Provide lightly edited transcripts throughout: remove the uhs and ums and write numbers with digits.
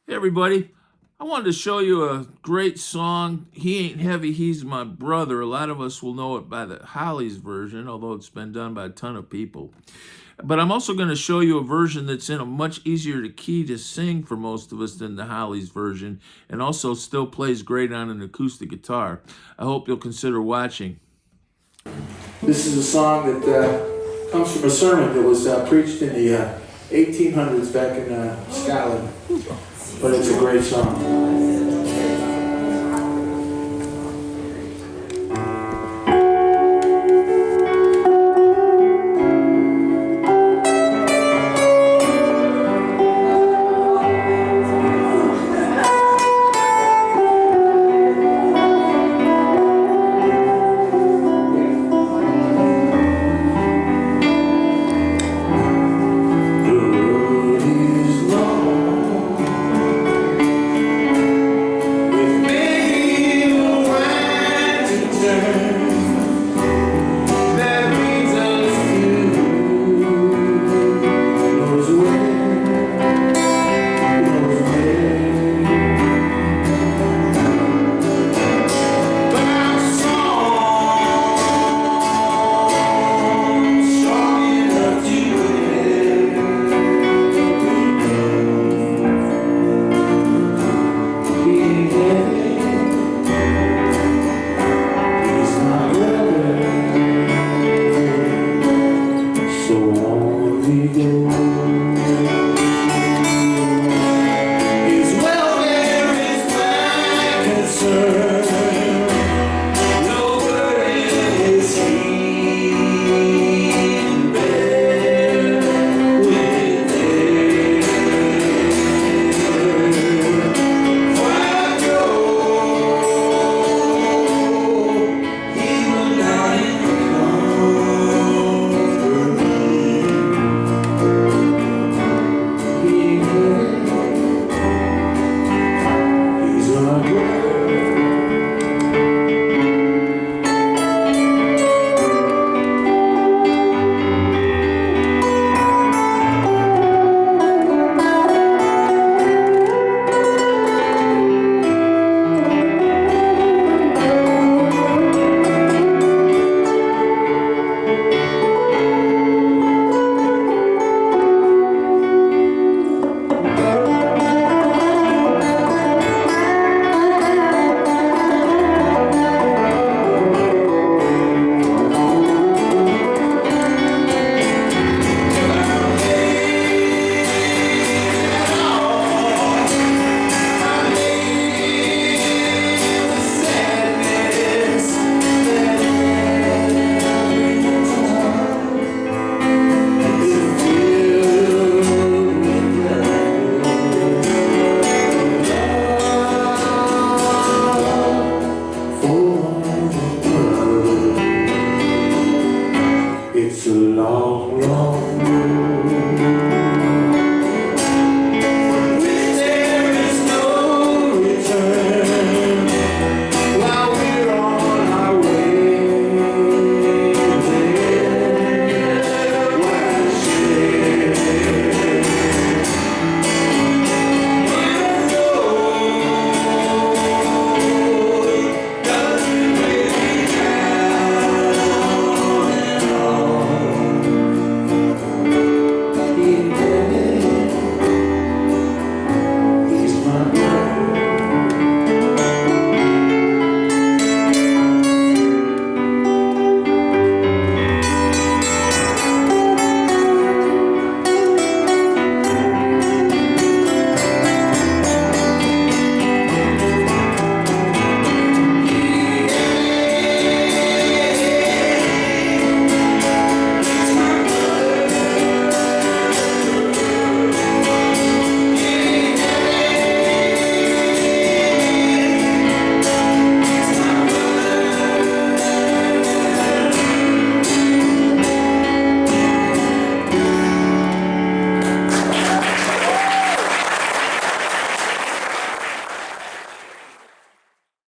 Hey everybody, I wanted to show you a great song. He Ain't Heavy, He's My Brother. A lot of us will know it by the Hollies version, although it's been done by a ton of people. But I'm also going to show you a version that's in a much easier to key to sing for most of us than the Hollies version, and also still plays great on an acoustic guitar. I hope you'll consider watching. This is a song that comes from a sermon that was preached in the 1800s back in Scotland. But it's a great song.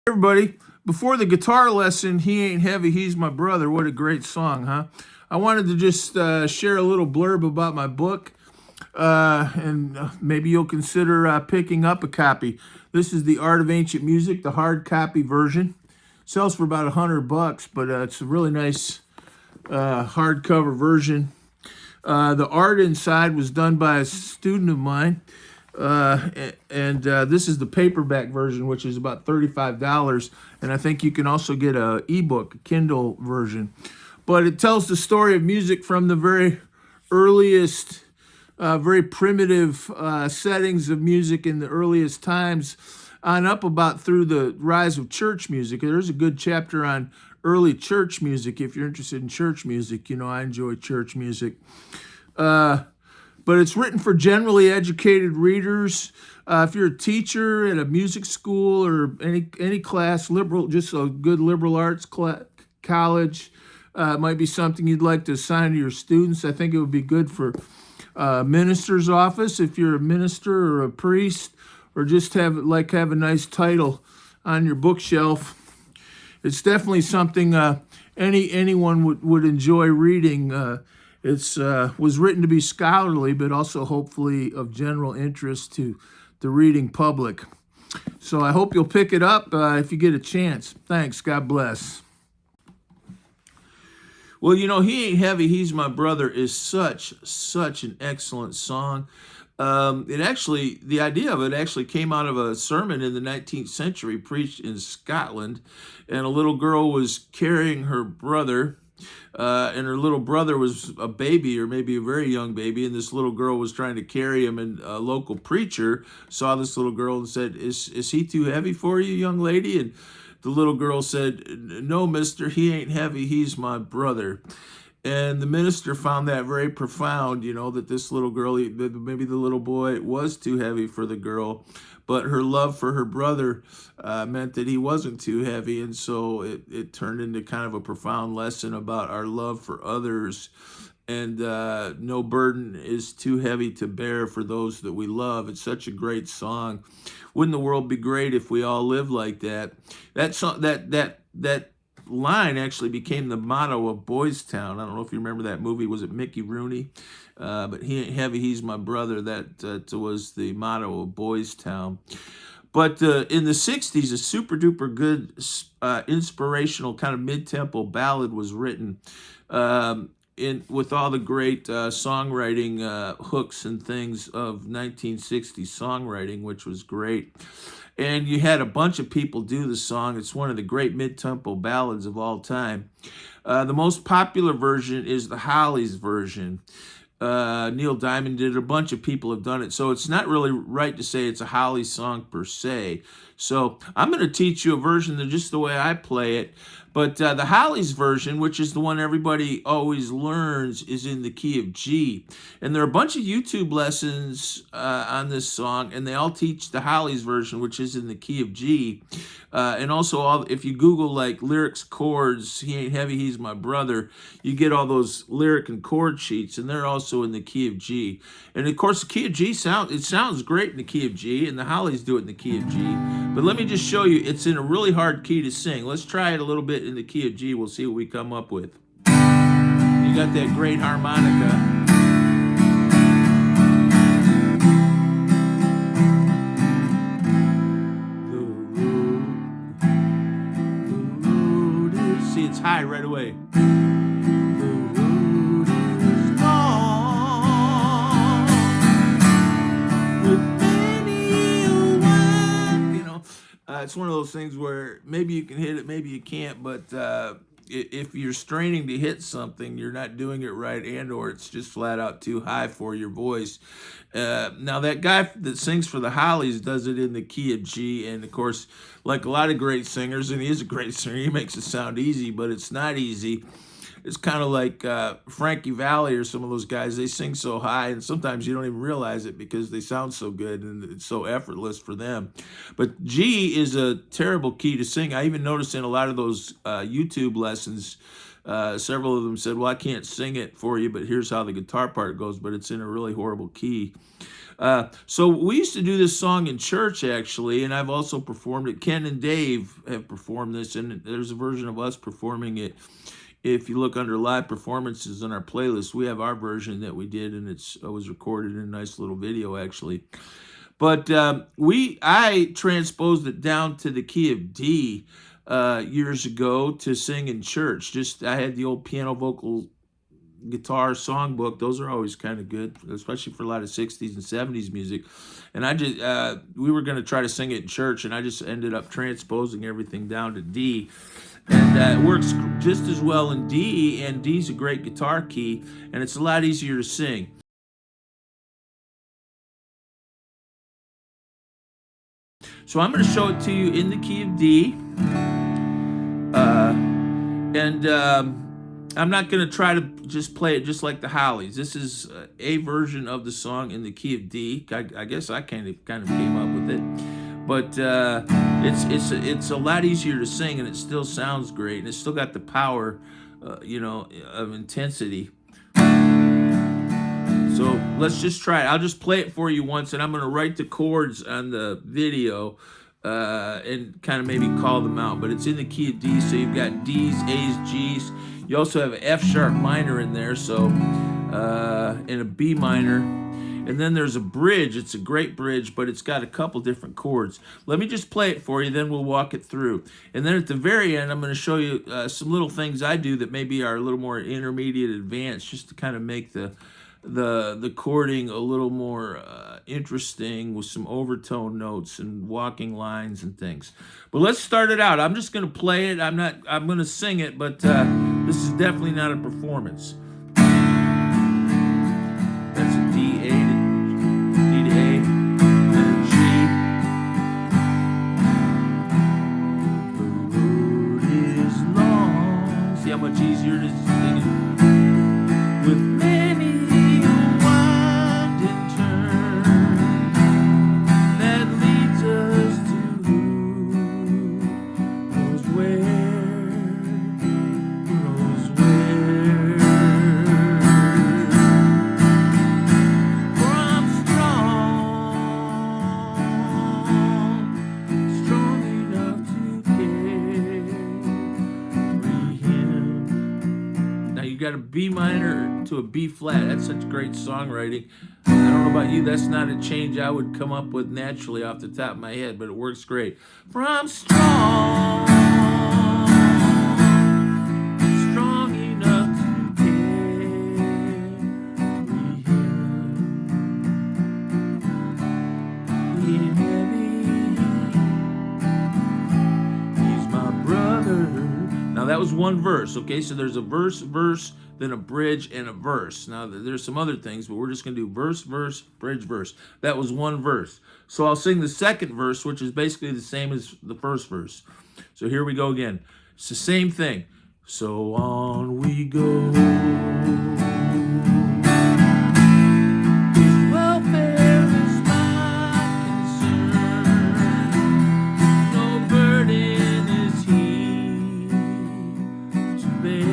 Everybody, before the guitar lesson, He Ain't Heavy, He's My Brother. What a great song, huh? I wanted to just share a little blurb about my book. and maybe you'll consider picking up a copy. This is The Art of Ancient Music, the hard copy version. Sells for about $100, but it's a really nice hardcover version. The art inside was done by a student of mine, and this is the paperback version, which is about $35. And I think you can also get a ebook, a Kindle version. But it tells the story of music from the very earliest, very primitive settings of music in the earliest times on up about through the rise of church music. There's a good chapter on early church music if you're interested in church music. You know, I enjoy church music. But it's written for generally educated readers. If you're a teacher at a music school or any class, liberal, just a good liberal arts college, it might be something you'd like to assign to your students. I think it would be good for minister's office if you're a minister or a priest, or just have a nice title on your bookshelf. It's definitely something anyone would enjoy reading. It's was written to be scholarly, but also hopefully of general interest to the reading public. So I hope you'll pick it up if you get a chance. Thanks. God bless. Well, you know, He Ain't Heavy, He's My Brother is such an excellent song. The idea of it actually came out of a sermon in the 19th century preached in Scotland, and a little girl was carrying her brother, and her little brother was a baby, or maybe a very young baby, and this little girl was trying to carry him, and a local preacher saw this little girl and said, is he too heavy for you, young lady? And the little girl said, no, mister, he ain't heavy, he's my brother. And the minister found that very profound, you know, that this little girl, maybe the little boy was too heavy for the girl, but her love for her brother meant that he wasn't too heavy. And so it turned into kind of a profound lesson about our love for others. And no burden is too heavy to bear for those that we love. It's such a great song. Wouldn't the world be great if we all lived like that? That song, that line actually became the motto of Boys Town. I don't know if you remember that movie. Was it Mickey Rooney? But he ain't heavy, he's my brother. That was the motto of Boys Town. But in the 60s, a super duper good inspirational kind of mid-tempo ballad was written with all the great songwriting hooks and things of 1960s songwriting, which was great. And you had a bunch of people do the song. It's one of the great mid-tempo ballads of all time. The most popular version is the Hollies version. Neil Diamond did it. A bunch of people have done it. So it's not really right to say it's a Hollies song per se. So I'm going to teach you a version that just the way I play it. But the Hollies version, which is the one everybody always learns, is in the key of G. And there are a bunch of YouTube lessons on this song, and they all teach the Hollies version, which is in the key of G. And also, if you Google like lyrics, chords, he ain't heavy, he's my brother, you get all those lyric and chord sheets, and they're also in the key of G. And of course, the key of G sounds great in the key of G, and the Hollies do it in the key of G. But let me just show you, it's in a really hard key to sing. Let's try it a little bit in the key of G. We'll see what we come up with. You got that great harmonica. See, it's high right away. It's one of those things where maybe you can hit it, maybe you can't, but if you're straining to hit something, you're not doing it right, and or it's just flat out too high for your voice. Now, that guy that sings for the Hollies does it in the key of G, and of course, like a lot of great singers, and he is a great singer, he makes it sound easy, but it's not easy. It's kind of like Frankie Valli or some of those guys. They sing so high, and sometimes you don't even realize it because they sound so good and it's so effortless for them. But G is a terrible key to sing. I even noticed in a lot of those YouTube lessons, several of them said, well, I can't sing it for you, but here's how the guitar part goes, but it's in a really horrible key. So we used to do this song in church, actually, and I've also performed it. Ken and Dave have performed this, and there's a version of us performing it if you look under live performances on our playlist, we have our version that we did, and it was recorded in a nice little video, actually. But I transposed it down to the key of D years ago to sing in church. I had the old piano vocal guitar songbook. Those are always kind of good, especially for a lot of 60s and 70s music. And we were going to try to sing it in church, and I just ended up transposing everything down to D. And it works just as well in D, and D's a great guitar key, and it's a lot easier to sing. So I'm going to show it to you in the key of D. I'm not going to try to just play it just like the Hollies. This is a version of the song in the key of D. I guess I kind of came up with it. But it's a lot easier to sing, and it still sounds great, and it's still got the power, of intensity. So let's just try it. I'll just play it for you once, and I'm going to write the chords on the video and kind of maybe call them out. But it's in the key of D, so you've got D's, A's, G's. You also have an F sharp minor in there, so and a B minor. And then there's a bridge. It's a great bridge, but it's got a couple different chords. Let me just play it for you, then we'll walk it through. And then at the very end, I'm going to show you some little things I do that maybe are a little more intermediate advanced, just to kind of make the chording a little more interesting with some overtone notes and walking lines and things. But let's start it out. I'm just going to play it. I'm going to sing it, but this is definitely not a performance. That's a D, A to D to A, and a G. The road is long. See how much easier it is to sing it? With many winding turns that leads us to who knows where, who knows where. For I'm strong enough to carry him. Now you got a B minor to a B flat. That's such great songwriting. I don't know about you, that's not a change I would come up with naturally off the top of my head, but it works great. For I'm strong enough to carry him. Being heavy, he's my brother. Now that was one verse, okay? So there's a verse, then a bridge, and a verse. Now, there's some other things, but we're just going to do verse, bridge, verse. That was one verse. So I'll sing the second verse, which is basically the same as the first verse. So here we go again. It's the same thing. So on we go. His welfare is my concern. No burden is he to bear.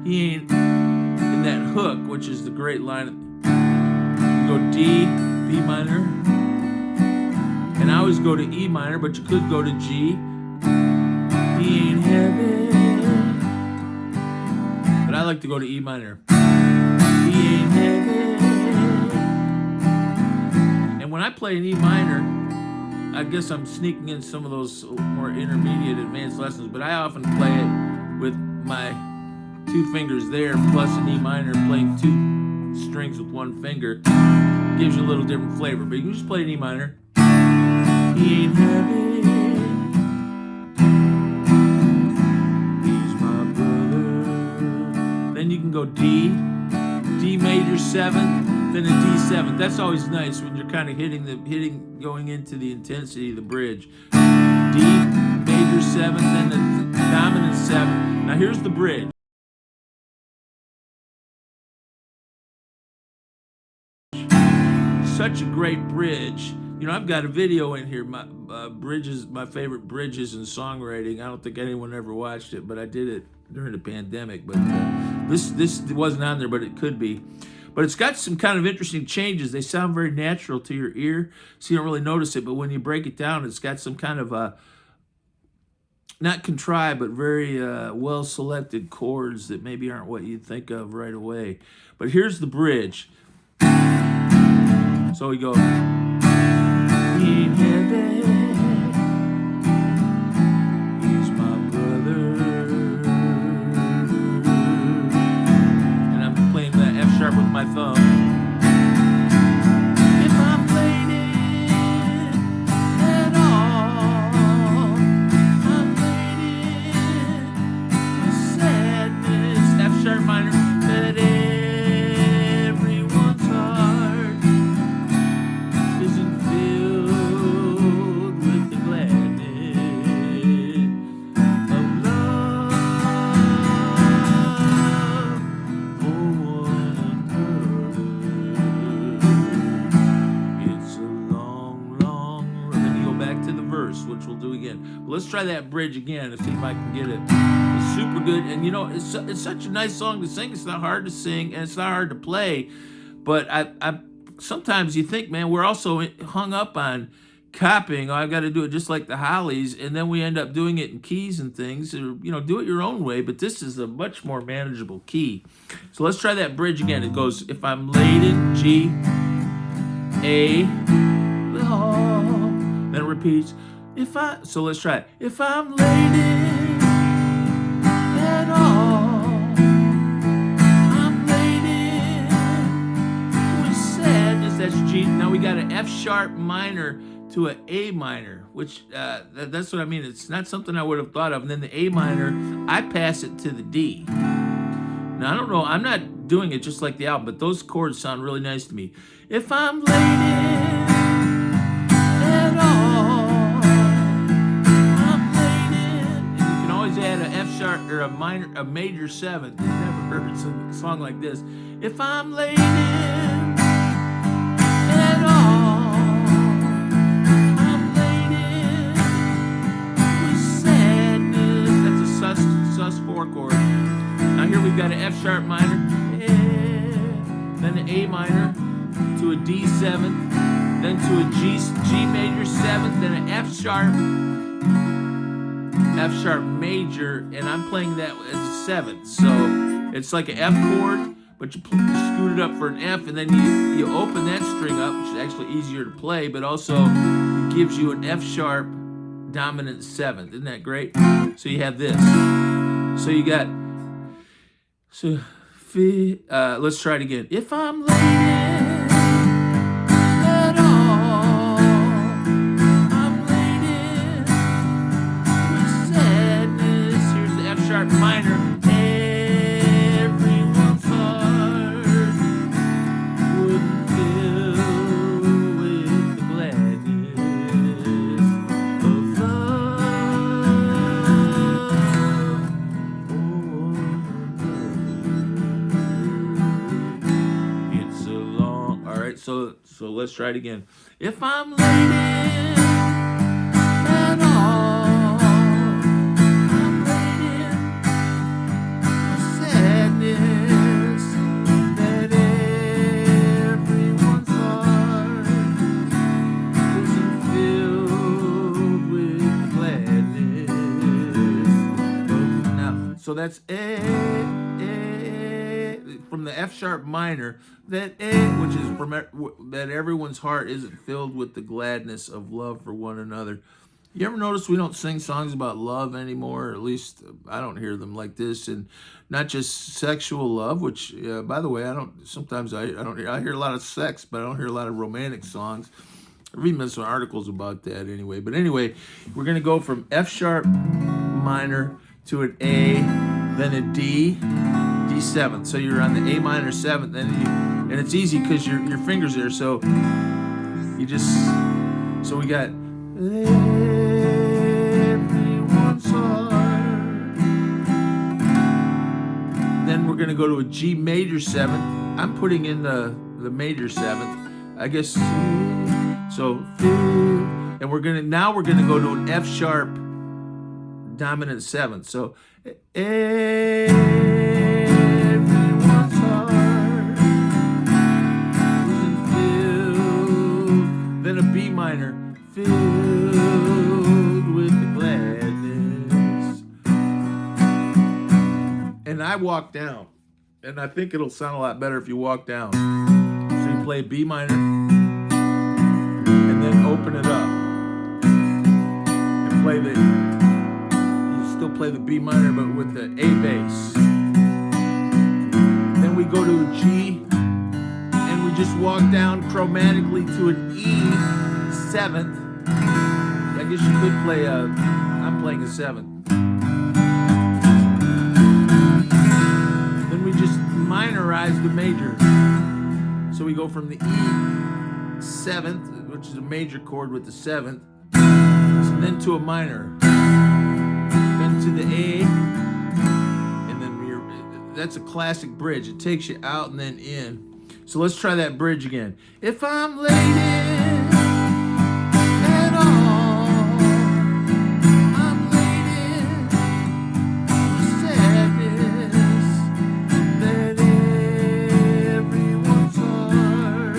He ain't in that hook, which is the great line. You go D, B minor, and I always go to E minor, but you could go to G. He ain't heavy, but I like to go to E minor. He ain't heavy. And when I play an E minor, I guess I'm sneaking in some of those more intermediate advanced lessons, but I often play it with my two fingers there plus an E minor, playing two strings with one finger gives you a little different flavor. But you can just play an E minor. He ain't heavy, he's my brother. Then you can go D major 7th, then a D 7th. That's always nice when you're kind of going into the intensity of the bridge. D major 7th, then the dominant 7th. Now here's the bridge. such a great bridge. You know, I've got a video in here, my bridges, my favorite bridges in songwriting. I don't think anyone ever watched it, but I did it during the pandemic. But this wasn't on there, but it could be. But it's got some kind of interesting changes. They sound very natural to your ear, so you don't really notice it. But when you break it down, it's got some kind of not contrived, but very well-selected chords that maybe aren't what you'd think of right away. But here's the bridge. So we go. In heaven, he's my brother. And I'm playing the F sharp with my thumb. If I'm playing it at all, I'm playing it with sadness. F sharp minor. That everyone's heart isn't filled with the gladness of love for one another. It's a long, long road. Then you go back to the verse, which we'll do again. But let's try that bridge again and see if I can get it. It's super good, and you know, it's such a nice song to sing. It's not hard to sing, and it's not hard to play. But I sometimes you think, man, we're also hung up on copying. Oh, I've got to do it just like the Hollies, and then we end up doing it in keys and things. Or, you know, do it your own way. But this is a much more manageable key. So let's try that bridge again. It goes, if I'm laid in G, A, then it repeats. So let's try it. If I'm laid in at all, I'm laid in with sadness. That's G. Now we got an F sharp minor to an A minor, which that's what I mean. It's not something I would have thought of. And then the A minor, I pass it to the D. Now I don't know. I'm not doing it just like the album, but those chords sound really nice to me. If I'm laid in at all, I'm laid in. And you can always add an F sharp or a major seventh. You've never heard a song like this. If I'm laid in at all, I'm laid in with sadness. That's a sus 4 chord. Now here we've got an F sharp minor, then an A minor to a D seventh, then to a G major seventh, then an F sharp major, and I'm playing that as a seventh. So it's like an F chord, but you scoot it up for an F, and then you open that string up, which is actually easier to play, but also it gives you an F sharp dominant seventh. Isn't that great? So you have this. So you got, let's try it again. If I'm laid in at all, I'm laid in with sadness. Here's the F sharp minor. Everyone's heart wouldn't fill with the gladness of love. It's a long. All right, so let's try it again. If I'm laid in at all, I'm laid in with sadness that everyone's heart isn't filled with gladness. Now, so that's A from the F sharp minor, that A, which is from that everyone's heart isn't filled with the gladness of love for one another. You ever notice we don't sing songs about love anymore? Or at least I don't hear them like this, and not just sexual love. Which, by the way, I don't. Sometimes I hear a lot of sex, but I don't hear a lot of romantic songs. I read some articles about that anyway. But anyway, we're gonna go from F sharp minor to an A, then a D seventh. So you're on the A minor seventh, and it's easy because your fingers there. So you just, so we got everyone's heart. Then we're gonna go to a G major seventh. I'm putting in the major seventh. I guess so. And we're gonna go to an F sharp dominant seventh. So everyone's heart wasn't filled. Then a B minor, filled with the gladness. And I walk down, and I think it'll sound a lot better if you walk down. So you play B minor, and then open it up, and play you still play the B minor, but with the A bass. Then we go to a G, and we just walk down chromatically to an E seventh. I guess you could play I'm playing a seventh. Then we just minorize the major. So we go from the E seventh, which is a major chord with the seventh, and then to a minor, then to the A, and then that's a classic bridge. It takes you out and then in. So let's try that bridge again. If I'm late at all, I'm late for sadness that everyone's heart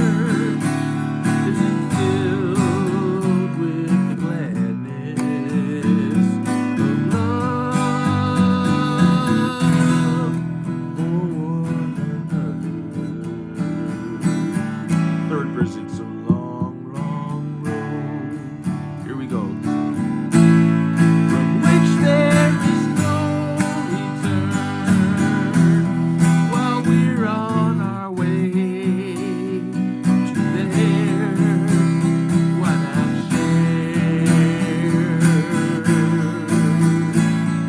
isn't filled with the gladness of love for one another. Third verse, it's a long, long road. Here we go. From which there is no return while we're on our way to there. Why not share?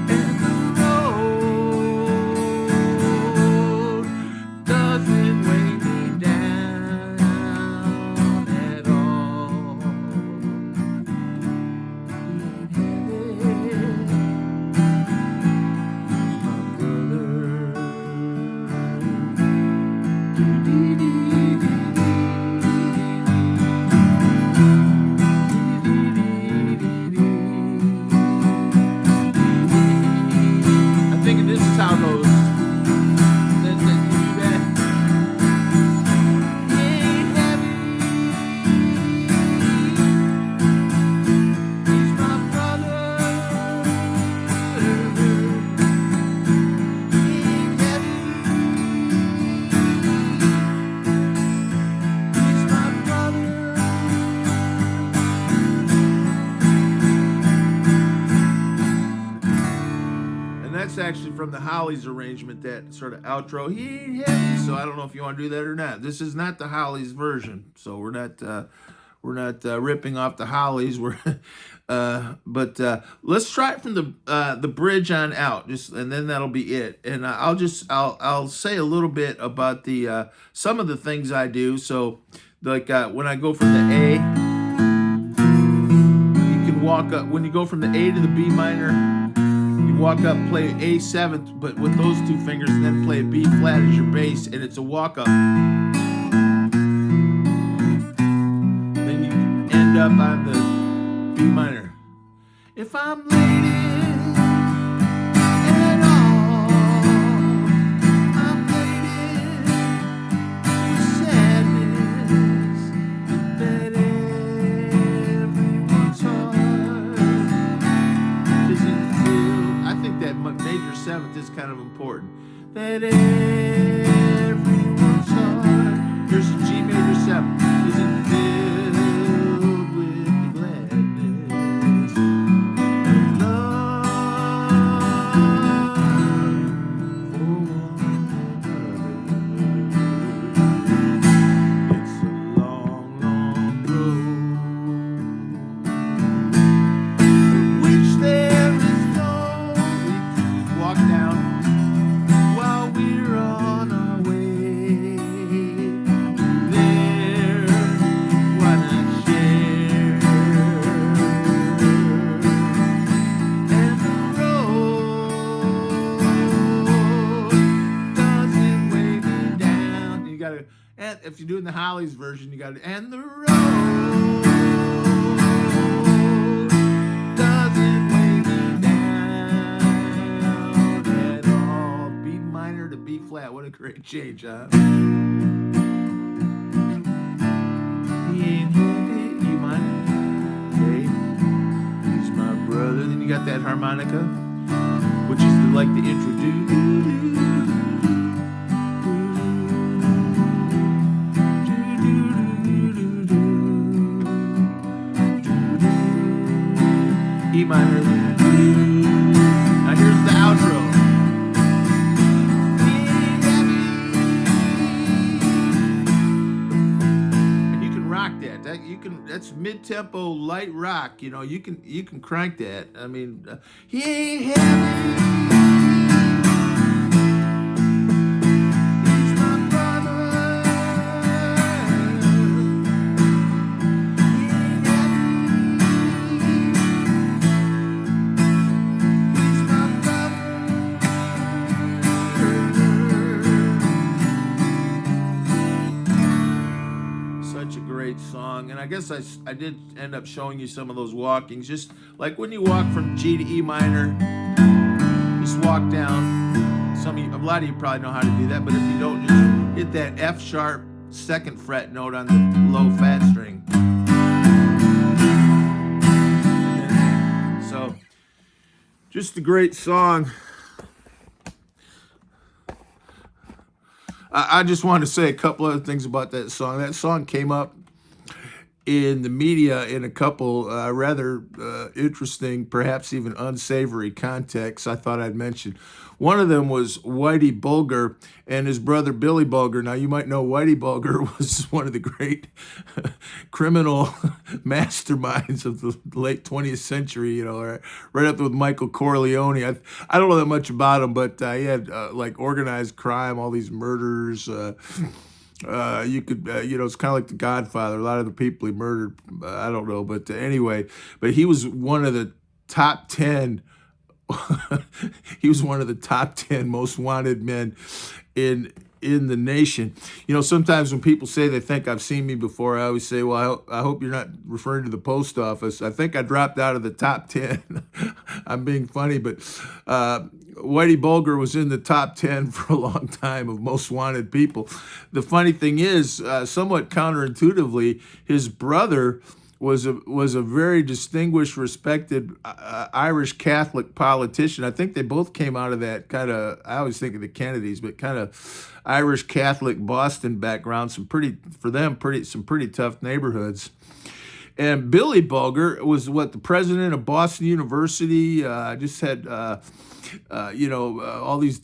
And the road doesn't weigh me down at all. I'm thinking this is how it goes. Then you do that. Ain't heavy. He's my brother. Ain't heavy. He's my brother. And that's actually from the Hollies arrangement, that sort of outro. He ain't heavy. So I don't know if you want to do that or not. This is not the Hollies version, so we're not ripping off the Hollies. But let's try it from the bridge on out, and then that'll be it. And I'll say a little bit about the some of the things I do. So like when I go from the A, you can walk up. When you go from the A to the B minor, you walk up, play A seventh, but with those two fingers, and then play a B flat as your bass, and it's a walk up. Then you end up on the B minor. If I'm late at all, I'm late for sadness that everyone's heart isn't filled. I think that major seventh is kind of important. That everyone's heart, here's a G major seventh, isn't filled with the gladness of love for one another. It's a long, long road from which there is no return. Walk down while we're on our if you're doing the Hollies version, you got to, and the road doesn't weigh me down at all. B minor to B flat. What a great change, huh? He ain't heavy. E minor. Okay. He's my brother. Then you got that harmonica, which is like the introduce. E minor. Now here's the outro. And you can rock that. That's mid-tempo light rock. You know, you can crank that. I mean, he ain't heavy. He's my brother. Such a great song. And I guess I did end up showing you some of those walkings. Just like when you walk from G to E minor, just walk down. A lot of you probably know how to do that, but if you don't, just hit that F sharp 2nd fret note on the low fat string. So, just a great song. I just want to say a couple other things about that song. That song came up in the media in a couple rather interesting, perhaps even unsavory contexts I thought I'd mention. One of them was Whitey Bulger and his brother Billy Bulger. Now, you might know Whitey Bulger was one of the great criminal masterminds of the late 20th century, you know, right up with Michael Corleone. I don't know that much about him, but he had like organized crime, all these murders. You could, you know, it's kind of like The Godfather. A lot of the people he murdered, I don't know. But anyway, but he was one of the top 10. He was one of the top 10 most wanted men in the nation. You know, sometimes when people say they think I've seen me before, I always say, well, I hope you're not referring to the post office. I think I dropped out of the top 10. I'm being funny, but Whitey Bulger was in the top 10 for a long time of most wanted people. The funny thing is, somewhat counterintuitively, his brother was a very distinguished, respected Irish Catholic politician. I think they both came out of that kind of, I always think of the Kennedys, but kind of Irish Catholic Boston background. Some pretty tough neighborhoods. And Billy Bulger was the president of Boston University. Just had all these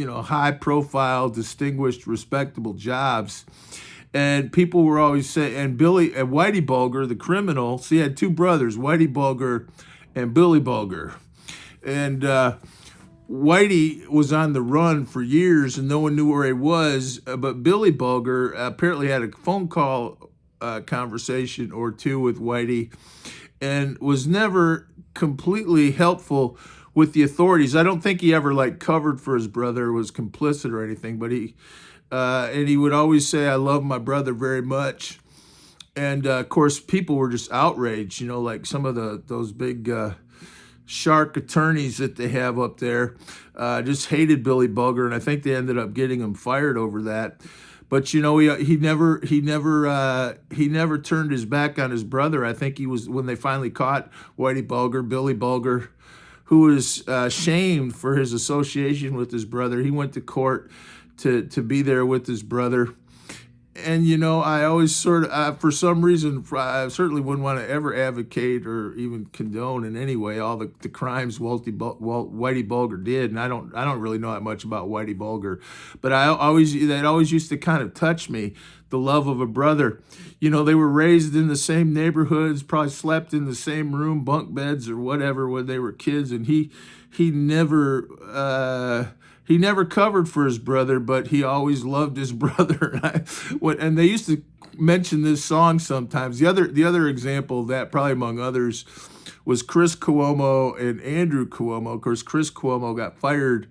high profile, distinguished, respectable jobs. And people were always saying, and Whitey Bulger, the criminal, so he had two brothers, Whitey Bulger and Billy Bulger. And Whitey was on the run for years and no one knew where he was. But Billy Bulger apparently had a phone call conversation or two with Whitey and was never completely helpful with the authorities. I don't think he ever covered for his brother, was complicit or anything, but he would always say, I love my brother very much. And of course, people were just outraged, like some of those big shark attorneys that they have up there just hated Billy Bulger, and I think they ended up getting him fired over that. But he never turned his back on his brother. I think he was, when they finally caught Whitey Bulger, Billy Bulger, who was shamed for his association with his brother. He went to court to be there with his brother. And, I always for some reason, I certainly wouldn't want to ever advocate or even condone in any way all the crimes Whitey Bulger did. And I don't really know that much about Whitey Bulger, but that always used to kind of touch me, the love of a brother. They were raised in the same neighborhoods, probably slept in the same room, bunk beds or whatever when they were kids. And he never covered for his brother, but he always loved his brother. And they used to mention this song sometimes. The other example of that, probably among others, was Chris Cuomo and Andrew Cuomo. Of course, Chris Cuomo got fired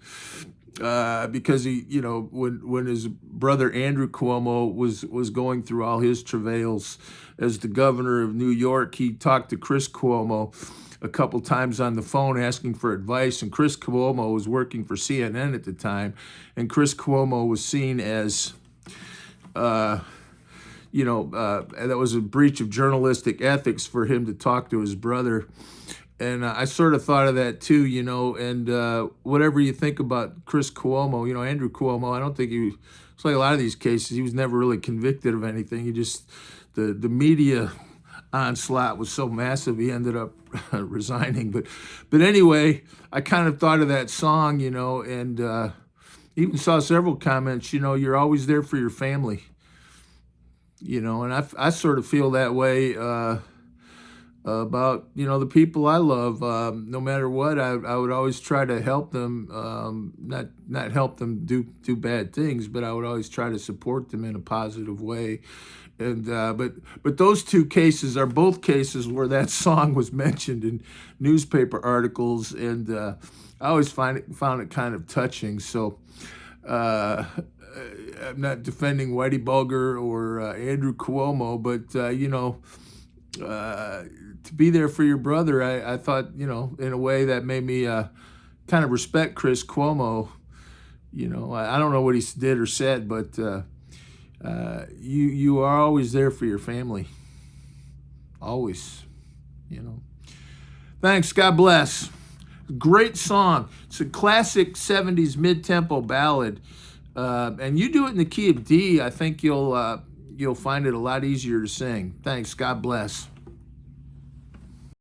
because he, when his brother Andrew Cuomo was going through all his travails as the governor of New York. He talked to Chris Cuomo a couple times on the phone asking for advice, and Chris Cuomo was working for CNN at the time, and Chris Cuomo was seen as that was a breach of journalistic ethics for him to talk to his brother. And I sort of thought of that too, and whatever you think about Chris Cuomo, Andrew Cuomo, I don't think it's like a lot of these cases, he was never really convicted of anything. He just, the media onslaught was so massive, he ended up resigning. But anyway, I kind of thought of that song, and even saw several comments, you're always there for your family, and I sort of feel that way about the people I love. No matter what, I would always try to help them, not help them do bad things, but I would always try to support them in a positive way. And but those two cases are both cases where that song was mentioned in newspaper articles, and I always found it kind of touching. So I'm not defending Whitey Bulger or Andrew Cuomo, but to be there for your brother, I thought, in a way that made me kind of respect Chris Cuomo. I don't know what he did or said, but you are always there for your family. Always, Thanks. God bless. Great song. It's a classic 70s mid-tempo ballad. And you do it in the key of D, I think you'll find it a lot easier to sing. Thanks. God bless.